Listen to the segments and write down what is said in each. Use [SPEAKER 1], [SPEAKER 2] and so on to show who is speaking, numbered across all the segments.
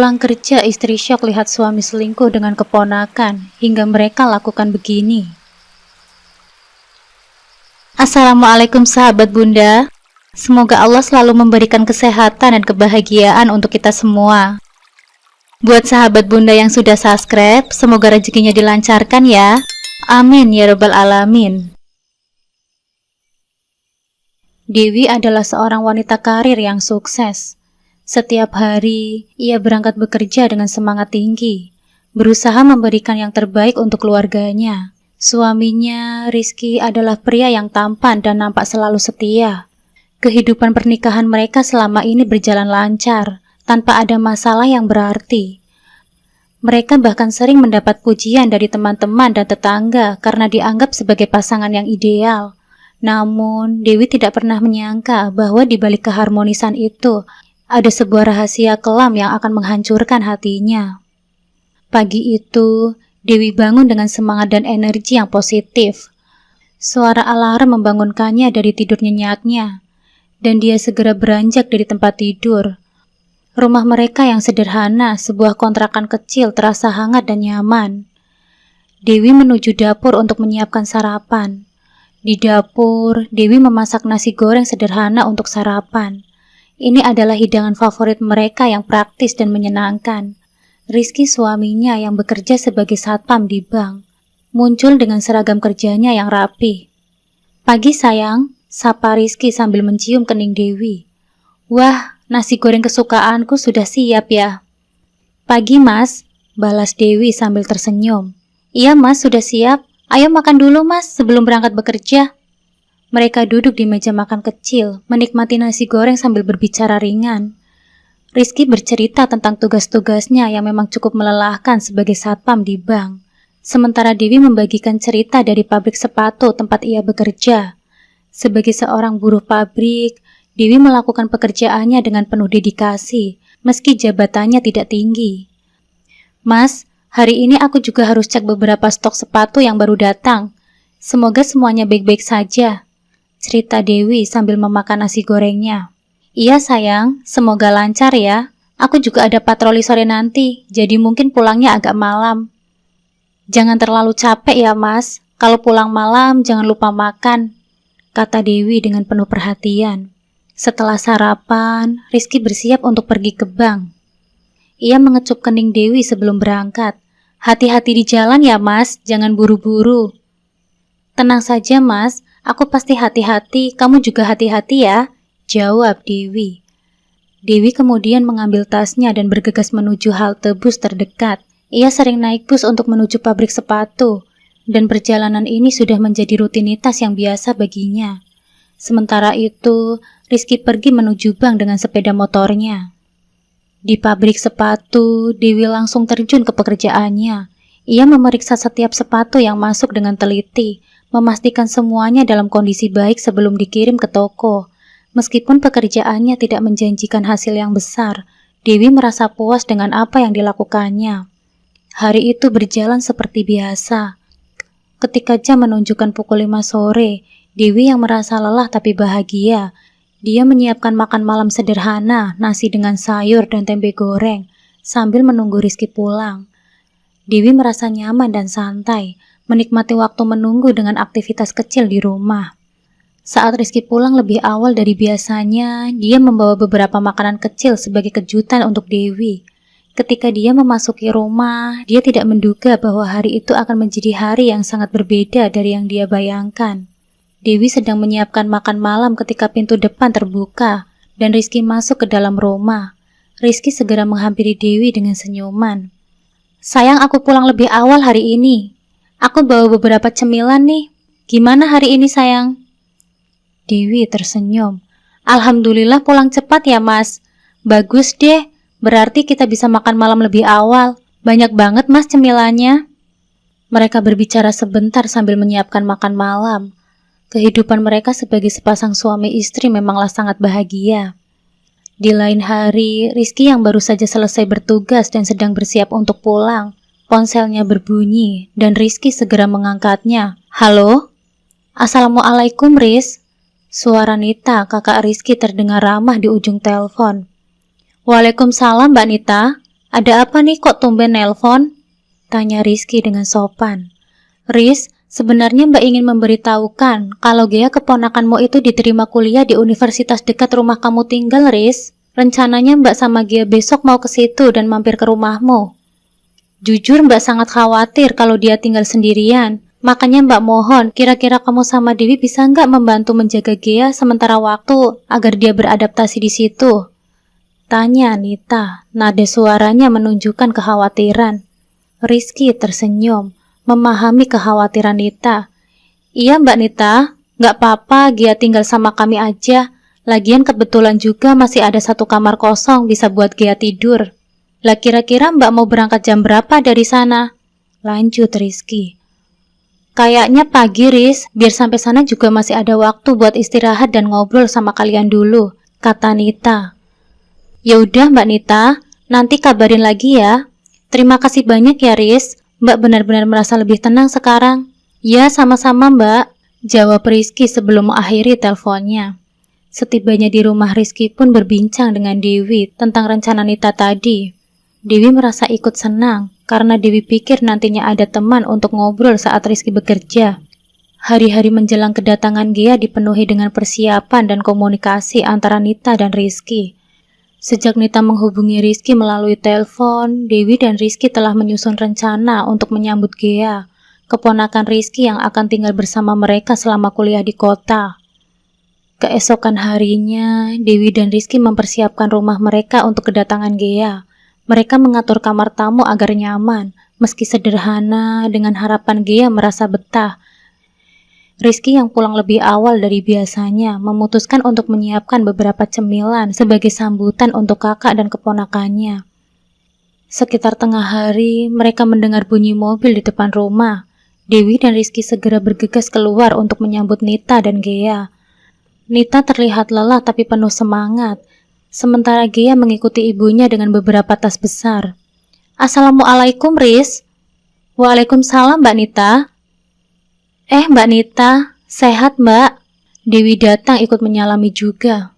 [SPEAKER 1] Pulang kerja, istri syok lihat suami selingkuh dengan keponakan, hingga mereka lakukan begini. Assalamualaikum sahabat Bunda. Semoga Allah selalu memberikan kesehatan dan kebahagiaan untuk kita semua. Buat sahabat Bunda yang sudah subscribe, semoga rezekinya dilancarkan ya. Amin ya rabbal alamin. Dewi adalah seorang wanita karir yang sukses. Setiap hari, ia berangkat bekerja dengan semangat tinggi, berusaha memberikan yang terbaik untuk keluarganya. Suaminya, Rizky, adalah pria yang tampan dan nampak selalu setia. Kehidupan pernikahan mereka selama ini berjalan lancar, tanpa ada masalah yang berarti. Mereka bahkan sering mendapat pujian dari teman-teman dan tetangga karena dianggap sebagai pasangan yang ideal. Namun, Dewi tidak pernah menyangka bahwa di balik keharmonisan itu, ada sebuah rahasia kelam yang akan menghancurkan hatinya. Pagi itu, Dewi bangun dengan semangat dan energi yang positif. Suara alarm membangunkannya dari tidur nyenyaknya, dan dia segera beranjak dari tempat tidur. Rumah mereka yang sederhana, sebuah kontrakan kecil, terasa hangat dan nyaman. Dewi menuju dapur untuk menyiapkan sarapan. Di dapur, Dewi memasak nasi goreng sederhana untuk sarapan. Ini adalah hidangan favorit mereka yang praktis dan menyenangkan. Rizky, suaminya yang bekerja sebagai satpam di bank, muncul dengan seragam kerjanya yang rapi. "Pagi sayang," sapa Rizky sambil mencium kening Dewi. "Wah, nasi goreng kesukaanku sudah siap ya." "Pagi mas," balas Dewi sambil tersenyum. "Iya mas, sudah siap. Ayo makan dulu mas sebelum berangkat bekerja." Mereka duduk di meja makan kecil, menikmati nasi goreng sambil berbicara ringan. Rizky bercerita tentang tugas-tugasnya yang memang cukup melelahkan sebagai satpam di bank. Sementara Dewi membagikan cerita dari pabrik sepatu tempat ia bekerja. Sebagai seorang buruh pabrik, Dewi melakukan pekerjaannya dengan penuh dedikasi, meski jabatannya tidak tinggi. "Mas, hari ini aku juga harus cek beberapa stok sepatu yang baru datang. Semoga semuanya baik-baik saja," cerita Dewi sambil memakan nasi gorengnya. "Iya sayang, semoga lancar ya. Aku juga ada patroli sore nanti, jadi mungkin pulangnya agak malam." "Jangan terlalu capek ya mas, kalau pulang malam jangan lupa makan," kata Dewi dengan penuh perhatian. Setelah sarapan, Rizky bersiap untuk pergi ke bank. Ia mengecup kening Dewi sebelum berangkat. "Hati-hati di jalan ya mas, jangan buru-buru." "Tenang saja mas, aku pasti hati-hati, kamu juga hati-hati ya," jawab Dewi. Dewi kemudian mengambil tasnya dan bergegas menuju halte bus terdekat. Ia sering naik bus untuk menuju pabrik sepatu, dan perjalanan ini sudah menjadi rutinitas yang biasa baginya. Sementara itu, Rizky pergi menuju bank dengan sepeda motornya. Di pabrik sepatu, Dewi langsung terjun ke pekerjaannya. Ia memeriksa setiap sepatu yang masuk dengan teliti, memastikan semuanya dalam kondisi baik sebelum dikirim ke toko. Meskipun pekerjaannya tidak menjanjikan hasil yang besar, Dewi merasa puas dengan apa yang dilakukannya. Hari itu berjalan seperti biasa. Ketika jam menunjukkan pukul 5 sore, Dewi yang merasa lelah tapi bahagia. Dia menyiapkan makan malam sederhana, nasi dengan sayur dan tempe goreng, sambil menunggu Rizky pulang. Dewi merasa nyaman dan santai, menikmati waktu menunggu dengan aktivitas kecil di rumah. Saat Rizky pulang lebih awal dari biasanya, dia membawa beberapa makanan kecil sebagai kejutan untuk Dewi. Ketika dia memasuki rumah, dia tidak menduga bahwa hari itu akan menjadi hari yang sangat berbeda dari yang dia bayangkan. Dewi sedang menyiapkan makan malam ketika pintu depan terbuka, dan Rizky masuk ke dalam rumah. Rizky segera menghampiri Dewi dengan senyuman. "Sayang, aku pulang lebih awal hari ini. Aku bawa beberapa cemilan nih. Gimana hari ini sayang?" Dewi tersenyum. "Alhamdulillah pulang cepat ya mas. Bagus deh, berarti kita bisa makan malam lebih awal. Banyak banget mas cemilannya." Mereka berbicara sebentar sambil menyiapkan makan malam. Kehidupan mereka sebagai sepasang suami istri memanglah sangat bahagia. Di lain hari, Rizky yang baru saja selesai bertugas dan sedang bersiap untuk pulang. Ponselnya berbunyi dan Rizky segera mengangkatnya. "Halo? Assalamualaikum Riz." Suara Nita, kakak Rizky terdengar ramah di ujung telepon. "Waalaikumsalam Mbak Nita. Ada apa nih kok tumben nelpon? Tanya Rizky dengan sopan. Riz, sebenarnya Mbak ingin memberitahukan kalau Gea keponakanmu itu diterima kuliah di universitas dekat rumah kamu tinggal, Riz. Rencananya Mbak sama Gea besok mau ke situ dan mampir ke rumahmu. Jujur Mbak sangat khawatir kalau dia tinggal sendirian. Makanya Mbak mohon, kira-kira kamu sama Dewi bisa nggak membantu menjaga Gea sementara waktu agar dia beradaptasi di situ? Tanya Nita, nada suaranya menunjukkan kekhawatiran. Rizky tersenyum, memahami kekhawatiran Nita. Iya Mbak Nita, nggak apa-apa Gea tinggal sama kami aja. Lagian kebetulan juga masih ada satu kamar kosong bisa buat Gea tidur. Lah kira-kira Mbak mau berangkat jam berapa dari sana? Lanjut Rizky. Kayaknya pagi Riz, biar sampai sana juga masih ada waktu buat istirahat dan ngobrol sama kalian dulu, kata Nita. Ya udah Mbak Nita, nanti kabarin lagi ya. Terima kasih banyak ya Riz, Mbak benar-benar merasa lebih tenang sekarang. Ya sama-sama Mbak, jawab Rizky sebelum mengakhiri teleponnya. Setibanya di rumah Rizky pun berbincang dengan Dewi tentang rencana Nita tadi. Dewi merasa ikut senang karena Dewi pikir nantinya ada teman untuk ngobrol saat Rizky bekerja. Hari-hari menjelang kedatangan Gea dipenuhi dengan persiapan dan komunikasi antara Nita dan Rizky. Sejak Nita menghubungi Rizky melalui telepon, Dewi dan Rizky telah menyusun rencana untuk menyambut Gea, keponakan Rizky yang akan tinggal bersama mereka selama kuliah di kota. Keesokan harinya, Dewi dan Rizky mempersiapkan rumah mereka untuk kedatangan Gea. Mereka mengatur kamar tamu agar nyaman, meski sederhana, dengan harapan Gea merasa betah. Rizky yang pulang lebih awal dari biasanya memutuskan untuk menyiapkan beberapa cemilan sebagai sambutan untuk kakak dan keponakannya. Sekitar tengah hari, mereka mendengar bunyi mobil di depan rumah. Dewi dan Rizky segera bergegas keluar untuk menyambut Nita dan Gea. Nita terlihat lelah tapi penuh semangat, sementara Gea mengikuti ibunya dengan beberapa tas besar. Assalamualaikum Riz. Waalaikumsalam Mbak Nita. Mbak Nita, sehat Mbak? Dewi datang ikut menyalami juga.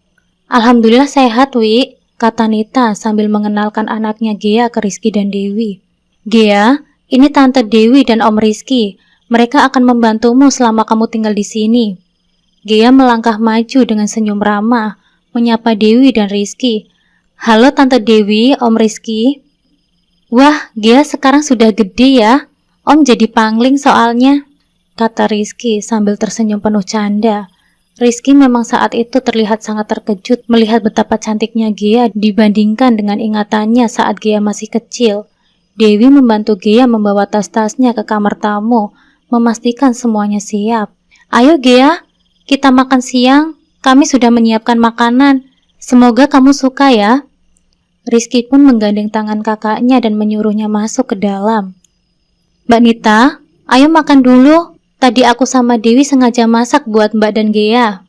[SPEAKER 1] Alhamdulillah sehat Wi, kata Nita sambil mengenalkan anaknya Gea ke Rizky dan Dewi. Gea, ini Tante Dewi dan Om Rizky. Mereka akan membantumu selama kamu tinggal di sini. Gea melangkah maju dengan senyum ramah, menyapa Dewi dan Rizky. Halo Tante Dewi, Om Rizky. Wah, Gea sekarang sudah gede ya. Om jadi pangling soalnya, kata Rizky sambil tersenyum penuh canda. Rizky memang saat itu terlihat sangat terkejut melihat betapa cantiknya Gea dibandingkan dengan ingatannya saat Gea masih kecil. Dewi membantu Gea membawa tas-tasnya ke kamar tamu, memastikan semuanya siap. Ayo Gea, kita makan siang. Kami sudah menyiapkan makanan. Semoga kamu suka ya. Rizky pun menggandeng tangan kakaknya dan menyuruhnya masuk ke dalam. Mbak Nita, ayo makan dulu. Tadi aku sama Dewi sengaja masak buat Mbak dan Gea.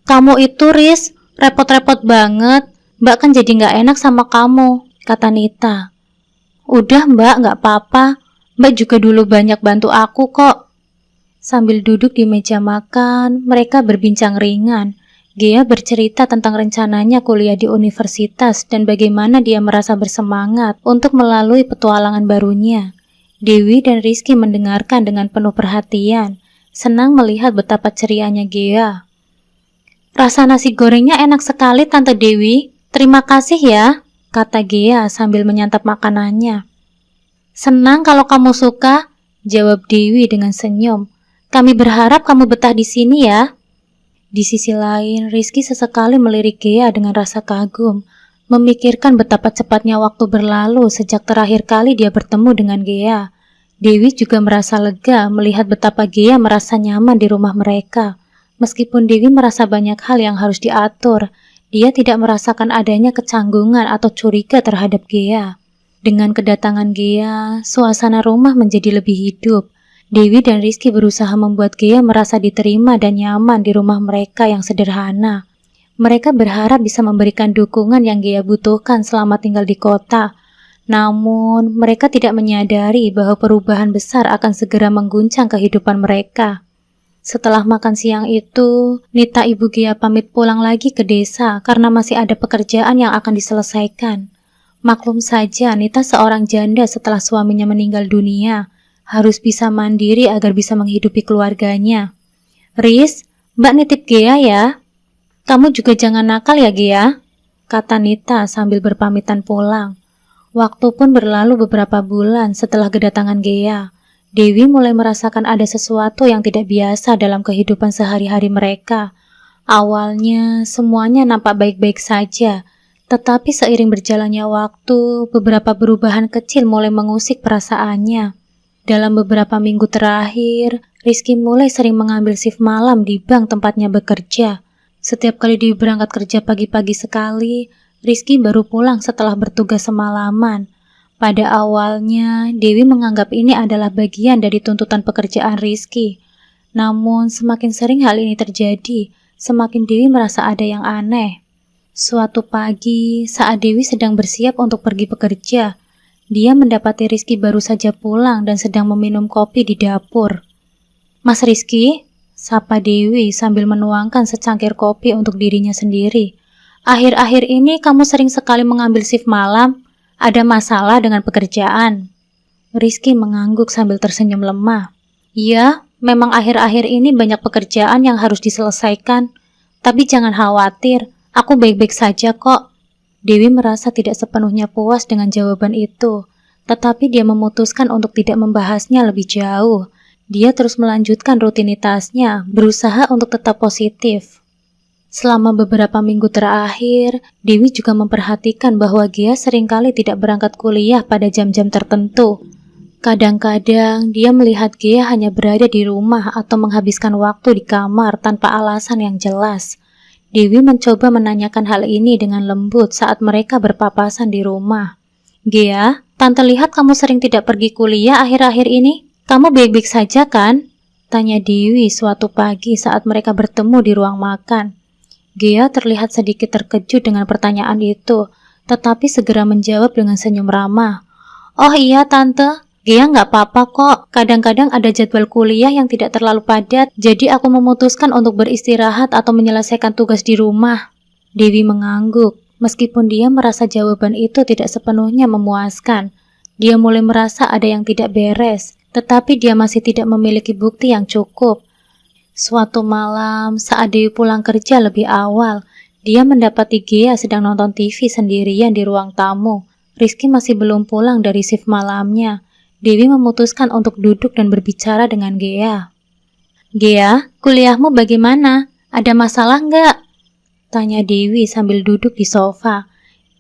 [SPEAKER 1] Kamu itu Riz, repot-repot banget. Mbak kan jadi gak enak sama kamu, kata Nita. Udah Mbak, gak apa-apa. Mbak juga dulu banyak bantu aku kok. Sambil duduk di meja makan, mereka berbincang ringan. Gea bercerita tentang rencananya kuliah di universitas dan bagaimana dia merasa bersemangat untuk melalui petualangan barunya. Dewi dan Rizky mendengarkan dengan penuh perhatian, senang melihat betapa cerianya Gea. Rasa nasi gorengnya enak sekali Tante Dewi, terima kasih ya, kata Gea sambil menyantap makanannya. Senang kalau kamu suka, jawab Dewi dengan senyum. Kami berharap kamu betah di sini ya. Di sisi lain, Rizky sesekali melirik Gea dengan rasa kagum, memikirkan betapa cepatnya waktu berlalu sejak terakhir kali dia bertemu dengan Gea. Dewi juga merasa lega melihat betapa Gea merasa nyaman di rumah mereka. Meskipun Dewi merasa banyak hal yang harus diatur, dia tidak merasakan adanya kecanggungan atau curiga terhadap Gea. Dengan kedatangan Gea, suasana rumah menjadi lebih hidup. Dewi dan Rizky berusaha membuat Gea merasa diterima dan nyaman di rumah mereka yang sederhana. Mereka berharap bisa memberikan dukungan yang Gea butuhkan selama tinggal di kota. Namun, mereka tidak menyadari bahwa perubahan besar akan segera mengguncang kehidupan mereka. Setelah makan siang itu, Nita ibu Gea pamit pulang lagi ke desa karena masih ada pekerjaan yang akan diselesaikan. Maklum saja, Nita seorang janda setelah suaminya meninggal dunia, harus bisa mandiri agar bisa menghidupi keluarganya. Riz, Mbak nitip Gea ya. Kamu juga jangan nakal ya Gea, kata Nita sambil berpamitan pulang. Waktu pun berlalu beberapa bulan setelah kedatangan Gea. Dewi mulai merasakan ada sesuatu yang tidak biasa dalam kehidupan sehari-hari mereka. Awalnya semuanya nampak baik-baik saja, tetapi seiring berjalannya waktu, beberapa perubahan kecil mulai mengusik perasaannya. Dalam beberapa minggu terakhir, Rizky mulai sering mengambil shift malam di bank tempatnya bekerja. Setiap kali dia berangkat kerja pagi-pagi sekali, Rizky baru pulang setelah bertugas semalaman. Pada awalnya, Dewi menganggap ini adalah bagian dari tuntutan pekerjaan Rizky. Namun, semakin sering hal ini terjadi, semakin Dewi merasa ada yang aneh. Suatu pagi, saat Dewi sedang bersiap untuk pergi bekerja, dia mendapati Rizky baru saja pulang dan sedang meminum kopi di dapur. Mas Rizky, sapa Dewi sambil menuangkan secangkir kopi untuk dirinya sendiri. Akhir-akhir ini kamu sering sekali mengambil shift malam. Ada masalah dengan pekerjaan? Rizky mengangguk sambil tersenyum lemah. Iya, memang akhir-akhir ini banyak pekerjaan yang harus diselesaikan. Tapi jangan khawatir. Aku baik-baik saja kok. Dewi merasa tidak sepenuhnya puas dengan jawaban itu, tetapi dia memutuskan untuk tidak membahasnya lebih jauh. Dia terus melanjutkan rutinitasnya, berusaha untuk tetap positif. Selama beberapa minggu terakhir, Dewi juga memperhatikan bahwa Gia seringkali tidak berangkat kuliah pada jam-jam tertentu. Kadang-kadang dia melihat Gia hanya berada di rumah atau menghabiskan waktu di kamar tanpa alasan yang jelas. Dewi mencoba menanyakan hal ini dengan lembut saat mereka berpapasan di rumah. Gia, Tante lihat kamu sering tidak pergi kuliah akhir-akhir ini. Kamu baik-baik saja kan? Tanya Dewi suatu pagi saat mereka bertemu di ruang makan. Gia terlihat sedikit terkejut dengan pertanyaan itu, tetapi segera menjawab dengan senyum ramah. Oh iya Tante, Gia nggak apa-apa kok. Kadang-kadang ada jadwal kuliah yang tidak terlalu padat, jadi aku memutuskan untuk beristirahat atau menyelesaikan tugas di rumah. Dewi mengangguk, meskipun dia merasa jawaban itu tidak sepenuhnya memuaskan. Dia mulai merasa ada yang tidak beres, tetapi dia masih tidak memiliki bukti yang cukup. Suatu malam, saat Dewi pulang kerja lebih awal, dia mendapati Gia sedang nonton TV sendirian di ruang tamu. Rizky masih belum pulang dari shift malamnya. Dewi memutuskan untuk duduk dan berbicara dengan Gia. Gia, kuliahmu bagaimana? Ada masalah nggak? Tanya Dewi sambil duduk di sofa.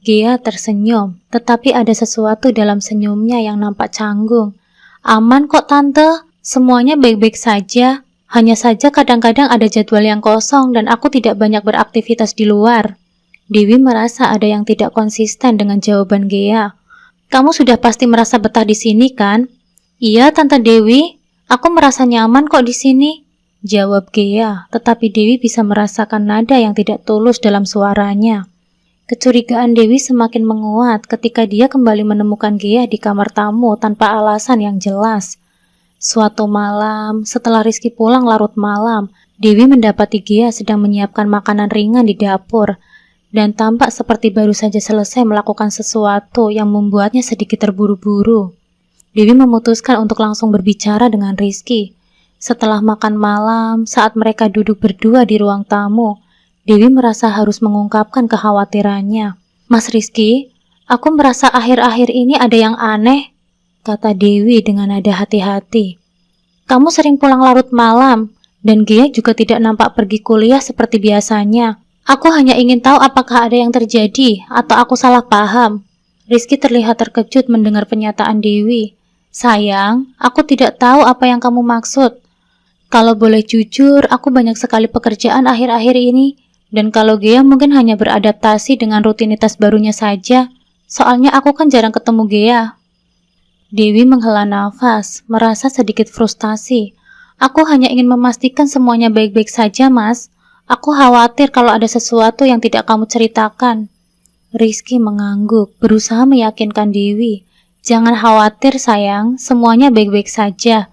[SPEAKER 1] Gia tersenyum, tetapi ada sesuatu dalam senyumnya yang nampak canggung. Aman kok Tante, semuanya baik-baik saja. Hanya saja kadang-kadang ada jadwal yang kosong dan aku tidak banyak beraktivitas di luar. Dewi merasa ada yang tidak konsisten dengan jawaban Gia. Kamu sudah pasti merasa betah di sini kan? Iya, Tante Dewi. Aku merasa nyaman kok di sini. Jawab Gia, tetapi Dewi bisa merasakan nada yang tidak tulus dalam suaranya. Kecurigaan Dewi semakin menguat ketika dia kembali menemukan Gia di kamar tamu tanpa alasan yang jelas. Suatu malam, setelah Rizky pulang larut malam, Dewi mendapati Gia sedang menyiapkan makanan ringan di dapur. Dan tampak seperti baru saja selesai melakukan sesuatu yang membuatnya sedikit terburu-buru. Dewi memutuskan untuk langsung berbicara dengan Rizky. Setelah makan malam, saat mereka duduk berdua di ruang tamu, Dewi merasa harus mengungkapkan kekhawatirannya. Mas Rizky, aku merasa akhir-akhir ini ada yang aneh, kata Dewi dengan nada hati-hati. Kamu sering pulang larut malam, dan Gia juga tidak nampak pergi kuliah seperti biasanya. Aku hanya ingin tahu apakah ada yang terjadi atau aku salah paham. Rizky terlihat terkejut mendengar pernyataan Dewi. Sayang, aku tidak tahu apa yang kamu maksud. Kalau boleh jujur, aku banyak sekali pekerjaan akhir-akhir ini. Dan kalau Gia mungkin hanya beradaptasi dengan rutinitas barunya saja. Soalnya aku kan jarang ketemu Gia. Dewi menghela nafas, merasa sedikit frustasi. Aku hanya ingin memastikan semuanya baik-baik saja, Mas. Aku khawatir kalau ada sesuatu yang tidak kamu ceritakan. Rizky mengangguk, berusaha meyakinkan Dewi. Jangan khawatir sayang, semuanya baik-baik saja.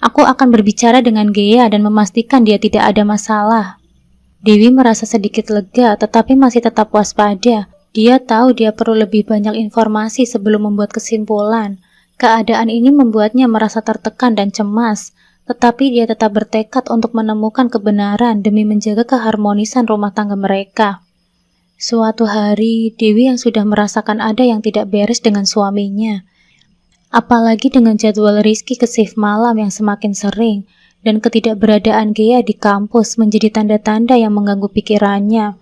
[SPEAKER 1] Aku akan berbicara dengan Gia dan memastikan dia tidak ada masalah. Dewi merasa sedikit lega tetapi masih tetap waspada. Dia tahu dia perlu lebih banyak informasi sebelum membuat kesimpulan. Keadaan ini membuatnya merasa tertekan dan cemas, tetapi dia tetap bertekad untuk menemukan kebenaran demi menjaga keharmonisan rumah tangga mereka. Suatu hari, Dewi yang sudah merasakan ada yang tidak beres dengan suaminya. Apalagi dengan jadwal Rizky ke shift malam yang semakin sering, dan ketidakberadaan Gea di kampus menjadi tanda-tanda yang mengganggu pikirannya.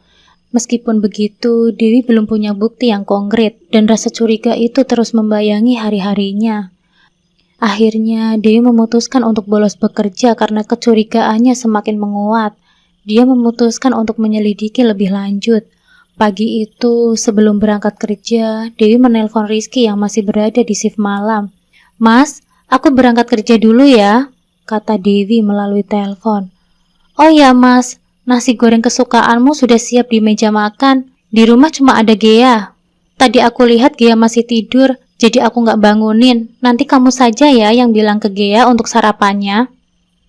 [SPEAKER 1] Meskipun begitu, Dewi belum punya bukti yang konkret, dan rasa curiga itu terus membayangi hari-harinya. Akhirnya, Dewi memutuskan untuk bolos bekerja karena kecurigaannya semakin menguat. Dia memutuskan untuk menyelidiki lebih lanjut. Pagi itu, sebelum berangkat kerja, Dewi menelpon Rizky yang masih berada di shift malam. "Mas, aku berangkat kerja dulu ya," kata Dewi melalui telepon. "Oh ya mas, nasi goreng kesukaanmu sudah siap di meja makan. Di rumah cuma ada Gea. Tadi aku lihat Gea masih tidur, jadi aku nggak bangunin. Nanti kamu saja ya yang bilang ke Gea untuk sarapannya."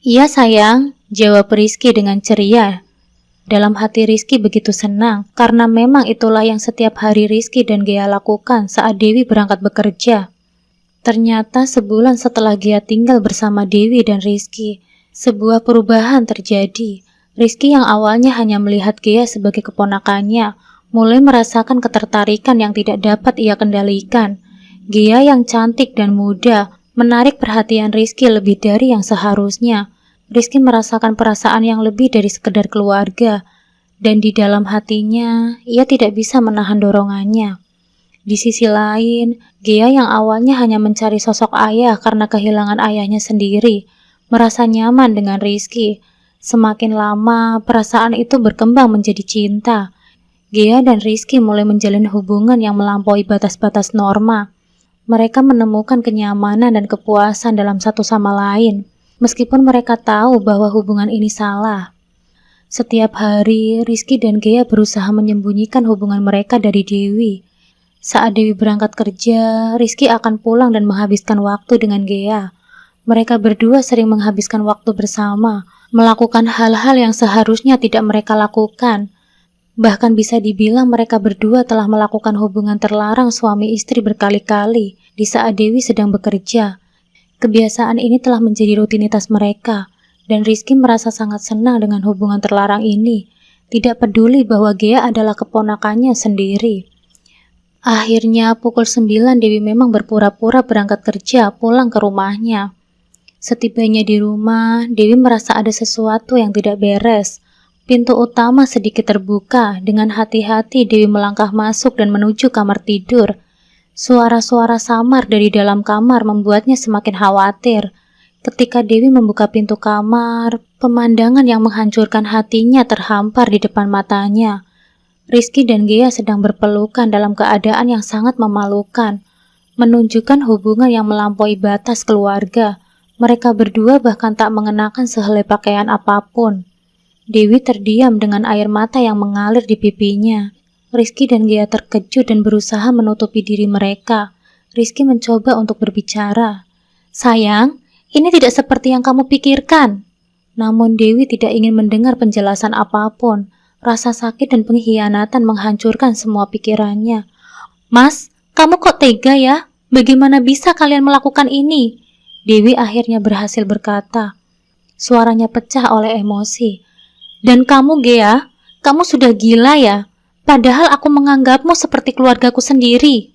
[SPEAKER 1] "Iya sayang," jawab Rizky dengan ceria. Dalam hati Rizky begitu senang, karena memang itulah yang setiap hari Rizky dan Gea lakukan saat Dewi berangkat bekerja. Ternyata sebulan setelah Gea tinggal bersama Dewi dan Rizky, sebuah perubahan terjadi. Rizky yang awalnya hanya melihat Gea sebagai keponakannya, mulai merasakan ketertarikan yang tidak dapat ia kendalikan. Gea yang cantik dan muda, menarik perhatian Rizky lebih dari yang seharusnya. Rizky merasakan perasaan yang lebih dari sekedar keluarga, dan di dalam hatinya, ia tidak bisa menahan dorongannya. Di sisi lain, Gea yang awalnya hanya mencari sosok ayah karena kehilangan ayahnya sendiri, merasa nyaman dengan Rizky. Semakin lama, perasaan itu berkembang menjadi cinta. Gea dan Rizky mulai menjalin hubungan yang melampaui batas-batas norma. Mereka menemukan kenyamanan dan kepuasan dalam satu sama lain, meskipun mereka tahu bahwa hubungan ini salah. Setiap hari, Rizky dan Gea berusaha menyembunyikan hubungan mereka dari Dewi. Saat Dewi berangkat kerja, Rizky akan pulang dan menghabiskan waktu dengan Gea. Mereka berdua sering menghabiskan waktu bersama, melakukan hal-hal yang seharusnya tidak mereka lakukan. Bahkan bisa dibilang mereka berdua telah melakukan hubungan terlarang suami istri berkali-kali di saat Dewi sedang bekerja. Kebiasaan ini telah menjadi rutinitas mereka, dan Rizky merasa sangat senang dengan hubungan terlarang ini, tidak peduli bahwa Gea adalah keponakannya sendiri. Akhirnya pukul 9 Dewi memang berpura-pura berangkat kerja pulang ke rumahnya. Setibanya di rumah, Dewi merasa ada sesuatu yang tidak beres. Pintu utama sedikit terbuka, dengan hati-hati Dewi melangkah masuk dan menuju kamar tidur. Suara-suara samar dari dalam kamar membuatnya semakin khawatir. Ketika Dewi membuka pintu kamar, pemandangan yang menghancurkan hatinya terhampar di depan matanya. Rizky dan Gea sedang berpelukan dalam keadaan yang sangat memalukan, menunjukkan hubungan yang melampaui batas keluarga. Mereka berdua bahkan tak mengenakan sehelai pakaian apapun. Dewi terdiam dengan air mata yang mengalir di pipinya. Rizky dan Gea terkejut dan berusaha menutupi diri mereka. Rizky mencoba untuk berbicara. "Sayang, ini tidak seperti yang kamu pikirkan." Namun Dewi tidak ingin mendengar penjelasan apapun. Rasa sakit dan pengkhianatan menghancurkan semua pikirannya. "Mas, kamu kok tega ya? Bagaimana bisa kalian melakukan ini?" Dewi akhirnya berhasil berkata. Suaranya pecah oleh emosi. "Dan kamu Gea, kamu sudah gila ya? Padahal aku menganggapmu seperti keluargaku sendiri."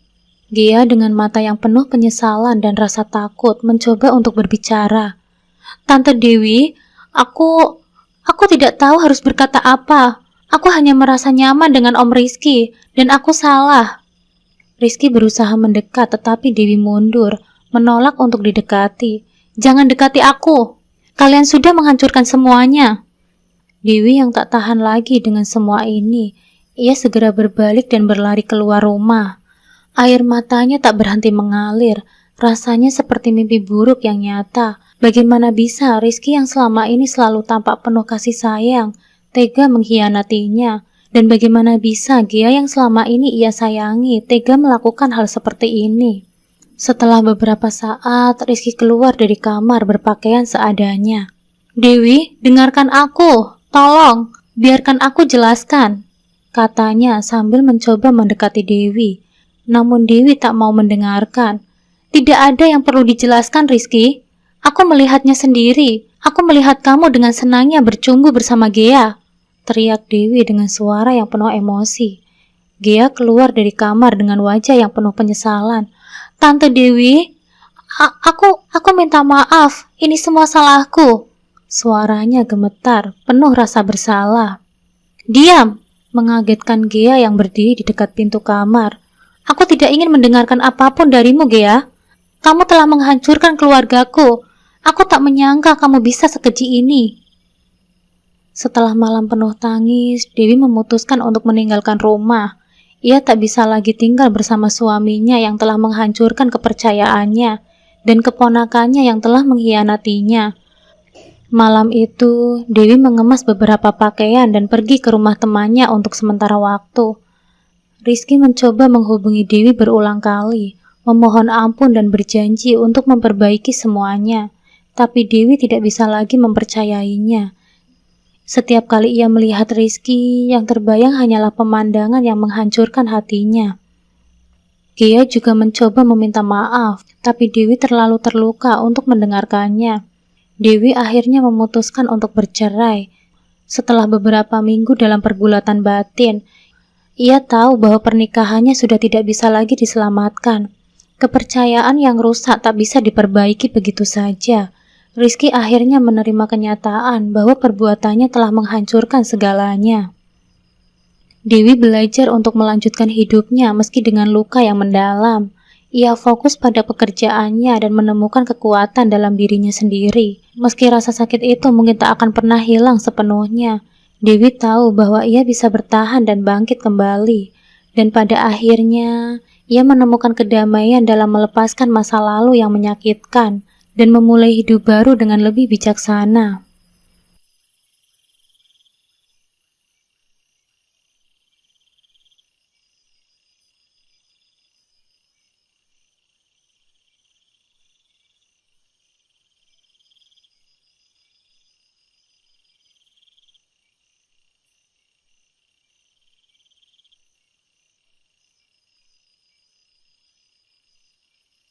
[SPEAKER 1] Gea dengan mata yang penuh penyesalan dan rasa takut mencoba untuk berbicara. "Tante Dewi, aku tidak tahu harus berkata apa. Aku hanya merasa nyaman dengan Om Rizky, dan aku salah." Rizky berusaha mendekat, tetapi Dewi mundur, menolak untuk didekati. "Jangan dekati aku. Kalian sudah menghancurkan semuanya." Dewi yang tak tahan lagi dengan semua ini, ia segera berbalik dan berlari keluar rumah. Air matanya tak berhenti mengalir, rasanya seperti mimpi buruk yang nyata. Bagaimana bisa Rizky yang selama ini selalu tampak penuh kasih sayang, tega mengkhianatinya, dan bagaimana bisa Gea yang selama ini ia sayangi, tega melakukan hal seperti ini. Setelah beberapa saat, Rizky keluar dari kamar berpakaian seadanya. "Dewi, dengarkan aku. Tolong, biarkan aku jelaskan." katanya sambil mencoba mendekati Dewi. Namun Dewi tak mau mendengarkan. Tidak ada yang perlu dijelaskan, Rizky. Aku melihatnya sendiri. Aku melihat kamu dengan senangnya bercumbu bersama Gea, teriak Dewi dengan suara yang penuh emosi. Gea keluar dari kamar dengan wajah yang penuh penyesalan. Tante Dewi, aku minta maaf. Ini semua salahku. Suaranya gemetar, penuh rasa bersalah. Diam, mengagetkan Gea yang berdiri di dekat pintu kamar. Aku tidak ingin mendengarkan apapun darimu, Gea. Kamu telah menghancurkan keluargaku. Aku tak menyangka kamu bisa sekeji ini. Setelah malam penuh tangis, Dewi memutuskan untuk meninggalkan rumah. Ia tak bisa lagi tinggal bersama suaminya yang telah menghancurkan kepercayaannya dan keponakannya yang telah mengkhianatinya. Malam itu, Dewi mengemas beberapa pakaian dan pergi ke rumah temannya untuk sementara waktu. Rizky mencoba menghubungi Dewi berulang kali, memohon ampun dan berjanji untuk memperbaiki semuanya. Tapi Dewi tidak bisa lagi mempercayainya. Setiap kali ia melihat Rizky, yang terbayang hanyalah pemandangan yang menghancurkan hatinya. Gea juga mencoba meminta maaf, tapi Dewi terlalu terluka untuk mendengarkannya. Dewi akhirnya memutuskan untuk bercerai. Setelah beberapa minggu dalam pergulatan batin, ia tahu bahwa pernikahannya sudah tidak bisa lagi diselamatkan. Kepercayaan yang rusak tak bisa diperbaiki begitu saja. Rizky akhirnya menerima kenyataan bahwa perbuatannya telah menghancurkan segalanya. Dewi belajar untuk melanjutkan hidupnya meski dengan luka yang mendalam. Ia fokus pada pekerjaannya dan menemukan kekuatan dalam dirinya sendiri. Meski rasa sakit itu mungkin tak akan pernah hilang sepenuhnya, Dewi tahu bahwa ia bisa bertahan dan bangkit kembali. Dan pada akhirnya, ia menemukan kedamaian dalam melepaskan masa lalu yang menyakitkan dan memulai hidup baru dengan lebih bijaksana.